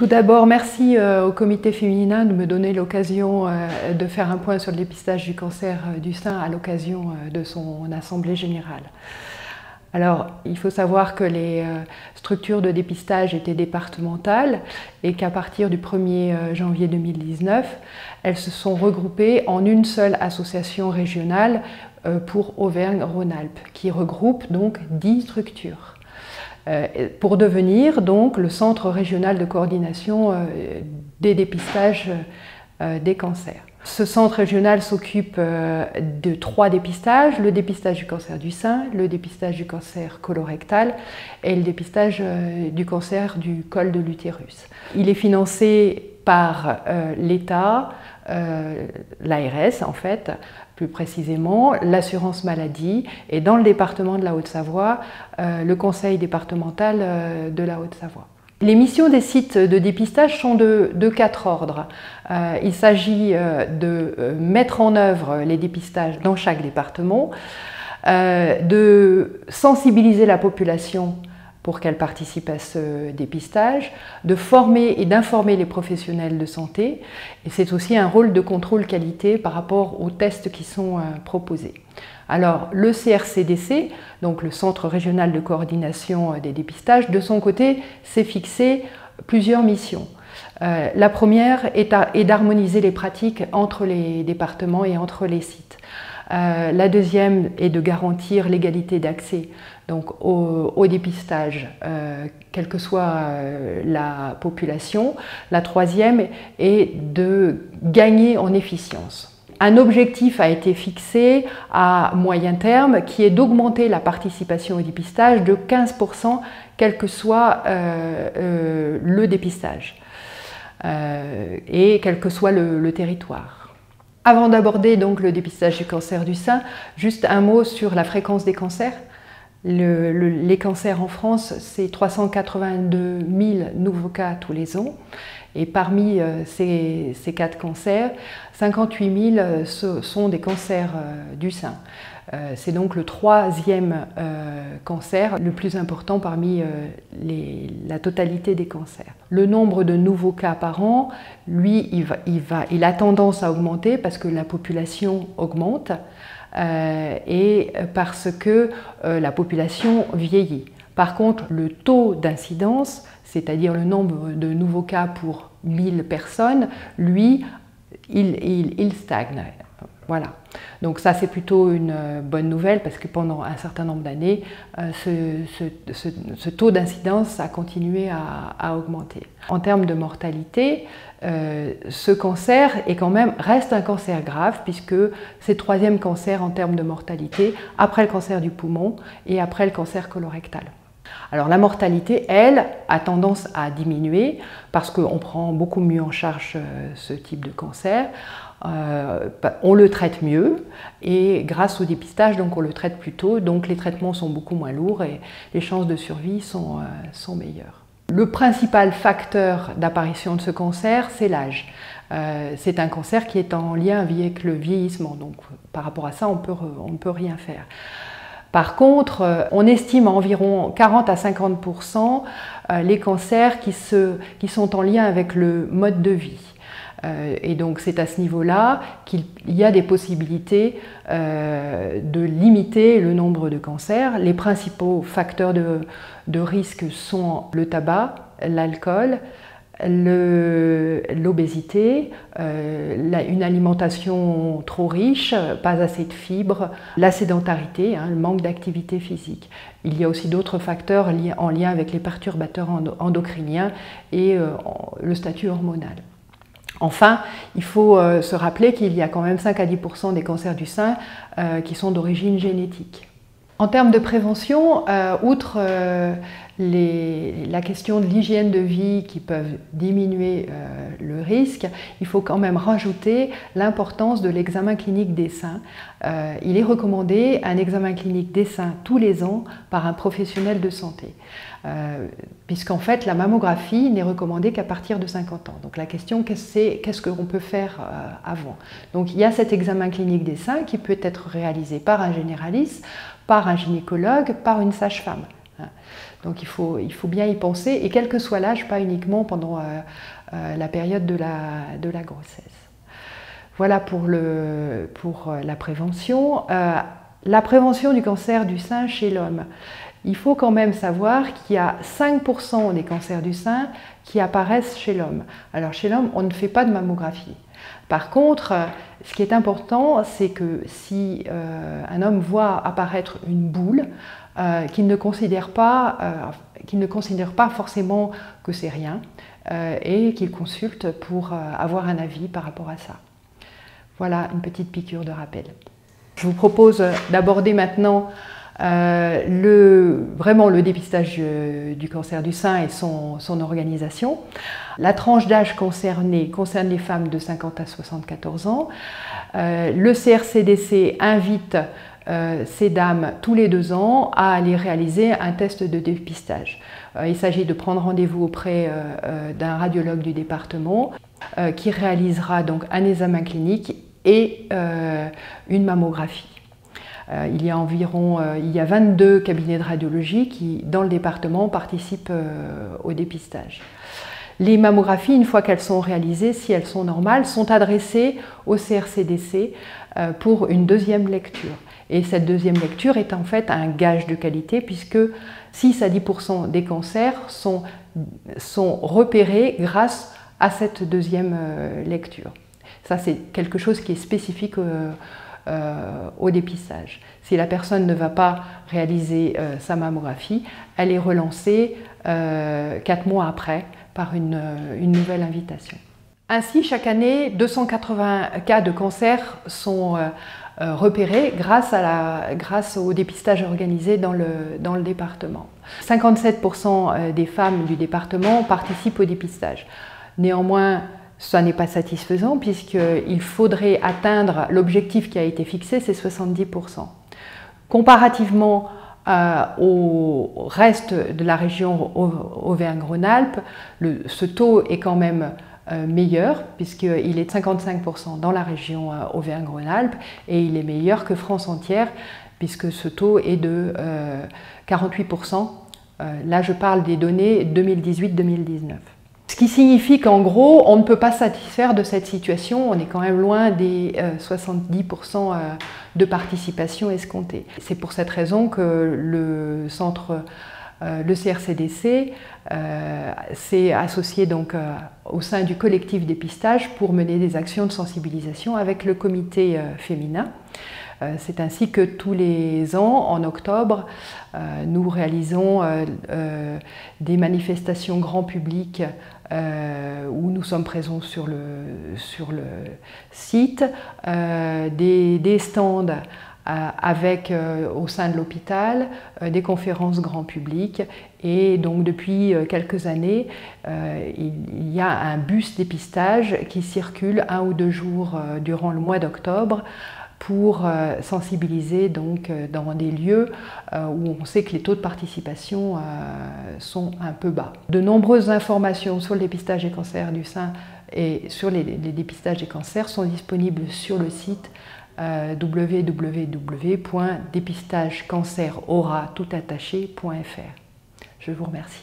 Tout d'abord, merci au Comité féminin de me donner l'occasion de faire un point sur le dépistage du cancer du sein à l'occasion de son assemblée générale. Alors, il faut savoir que les structures de dépistage étaient départementales et qu'à partir du 1er janvier 2019, elles se sont regroupées en une seule association régionale pour Auvergne-Rhône-Alpes, qui regroupe donc 10 structures. Pour devenir donc le centre régional de coordination des dépistages des cancers. Ce centre régional s'occupe de 3 dépistages, le dépistage du cancer du sein, le dépistage du cancer colorectal et le dépistage du cancer du col de l'utérus. Il est financé par l'État, l'ARS en fait, plus précisément, l'assurance maladie et dans le département de la Haute-Savoie, le conseil départemental de la Haute-Savoie. Les missions des sites de dépistage sont de 4 ordres. Il s'agit de mettre en œuvre les dépistages dans chaque département, de sensibiliser la population pour qu'elle participe à ce dépistage, de former et d'informer les professionnels de santé. Et c'est aussi un rôle de contrôle qualité par rapport aux tests qui sont proposés. Alors, le CRCDC, donc le Centre régional de coordination des dépistages, de son côté, s'est fixé plusieurs missions. La première est d'harmoniser les pratiques entre les départements et entre les sites. La deuxième est de garantir l'égalité d'accès donc au dépistage, quelle que soit la population. La troisième est de gagner en efficience. Un objectif a été fixé à moyen terme qui est d'augmenter la participation au dépistage de 15%, quel que soit le dépistage et quel que soit le territoire. Avant d'aborder donc le dépistage du cancer du sein, juste un mot sur la fréquence des cancers. Les cancers en France, c'est 382 000 nouveaux cas tous les ans. Et parmi ces 4 cancers, 58 000 sont des cancers du sein. C'est donc le 3e cancer le plus important parmi la totalité des cancers. Le nombre de nouveaux cas par an, lui, il a tendance à augmenter parce que la population augmente et parce que la population vieillit. Par contre, le taux d'incidence, c'est-à-dire le nombre de nouveaux cas pour 1000 personnes, lui, il stagne. Voilà. Donc ça, c'est plutôt une bonne nouvelle parce que pendant un certain nombre d'années, ce taux d'incidence a continué à augmenter. En termes de mortalité, ce cancer reste un cancer grave puisque c'est le 3e cancer en termes de mortalité après le cancer du poumon et après le cancer colorectal. Alors la mortalité, elle, a tendance à diminuer parce qu'on prend beaucoup mieux en charge ce type de cancer. On le traite mieux et grâce au dépistage, donc on le traite plus tôt, donc les traitements sont beaucoup moins lourds et les chances de survie sont meilleures. Le principal facteur d'apparition de ce cancer, c'est l'âge. C'est un cancer qui est en lien avec le vieillissement, donc par rapport à ça, on ne peut rien faire. Par contre, on estime à environ 40 à 50% les cancers qui sont en lien avec le mode de vie. Et donc c'est à ce niveau-là qu'il y a des possibilités de limiter le nombre de cancers. Les principaux facteurs de risque sont le tabac, l'alcool, l'obésité, une alimentation trop riche, pas assez de fibres, la sédentarité, le manque d'activité physique. Il y a aussi d'autres facteurs en lien avec les perturbateurs endocriniens et le statut hormonal. Enfin, il faut se rappeler qu'il y a quand même 5 à 10% des cancers du sein qui sont d'origine génétique. En termes de prévention, outre la question de l'hygiène de vie qui peuvent diminuer le risque, il faut quand même rajouter l'importance de l'examen clinique des seins. Il est recommandé un examen clinique des seins tous les ans par un professionnel de santé, puisqu'en fait la mammographie n'est recommandée qu'à partir de 50 ans. Donc la question c'est qu'est-ce qu'on peut faire avant. Donc il y a cet examen clinique des seins qui peut être réalisé par un généraliste, par un gynécologue, par une sage-femme. Donc il faut bien y penser, et quel que soit l'âge, pas uniquement pendant la période de la grossesse. Voilà pour la prévention. La prévention du cancer du sein chez l'homme. Il faut quand même savoir qu'il y a 5% des cancers du sein qui apparaissent chez l'homme. Alors chez l'homme, on ne fait pas de mammographie. Par contre, ce qui est important, c'est que si un homme voit apparaître une boule, qu'il ne considère pas forcément que c'est rien, et qu'il consulte pour avoir un avis par rapport à ça. Voilà une petite piqûre de rappel. Je vous propose d'aborder maintenant vraiment le dépistage du cancer du sein et son organisation. La tranche d'âge concernée concerne les femmes de 50 à 74 ans. Le CRCDC invite ces dames tous les 2 ans à aller réaliser un test de dépistage. Il s'agit de prendre rendez-vous auprès d'un radiologue du département qui réalisera donc un examen clinique et une mammographie. Il y a 22 cabinets de radiologie qui, dans le département, participent au dépistage. Les mammographies, une fois qu'elles sont réalisées, si elles sont normales, sont adressées au CRCDC pour une deuxième lecture. Et cette deuxième lecture est en fait un gage de qualité, puisque 6 à 10% des cancers sont repérés grâce à cette deuxième lecture. Ça, c'est quelque chose qui est spécifique au dépistage. Si la personne ne va pas réaliser sa mammographie, elle est relancée 4 mois après par une nouvelle invitation. Ainsi, chaque année, 280 cas de cancer sont repérés grâce au dépistage organisé dans le département. 57% des femmes du département participent au dépistage. Néanmoins, ça n'est pas satisfaisant puisqu'il faudrait atteindre l'objectif qui a été fixé, c'est 70%. Comparativement au reste de la région Auvergne-Rhône-Alpes, ce taux est quand même meilleur puisqu'il est de 55% dans la région Auvergne-Rhône-Alpes et il est meilleur que France entière puisque ce taux est de 48%. Là, je parle des données 2018-2019. Ce qui signifie qu'en gros, on ne peut pas satisfaire de cette situation, on est quand même loin des 70% de participation escomptée. C'est pour cette raison que le CRCDC s'est associé donc au sein du collectif dépistage pour mener des actions de sensibilisation avec le comité féminin. C'est ainsi que tous les ans, en octobre, nous réalisons des manifestations grand public où nous sommes présents sur le site, des stands avec au sein de l'hôpital, des conférences grand public, et donc depuis quelques années il y a un bus dépistage qui circule 1 ou 2 jours durant le mois d'octobre pour sensibiliser donc dans des lieux où on sait que les taux de participation sont un peu bas. De nombreuses informations sur le dépistage des cancers du sein et sur les dépistages des cancers sont disponibles sur le site www.dépistagecanceraura.fr. Je vous remercie.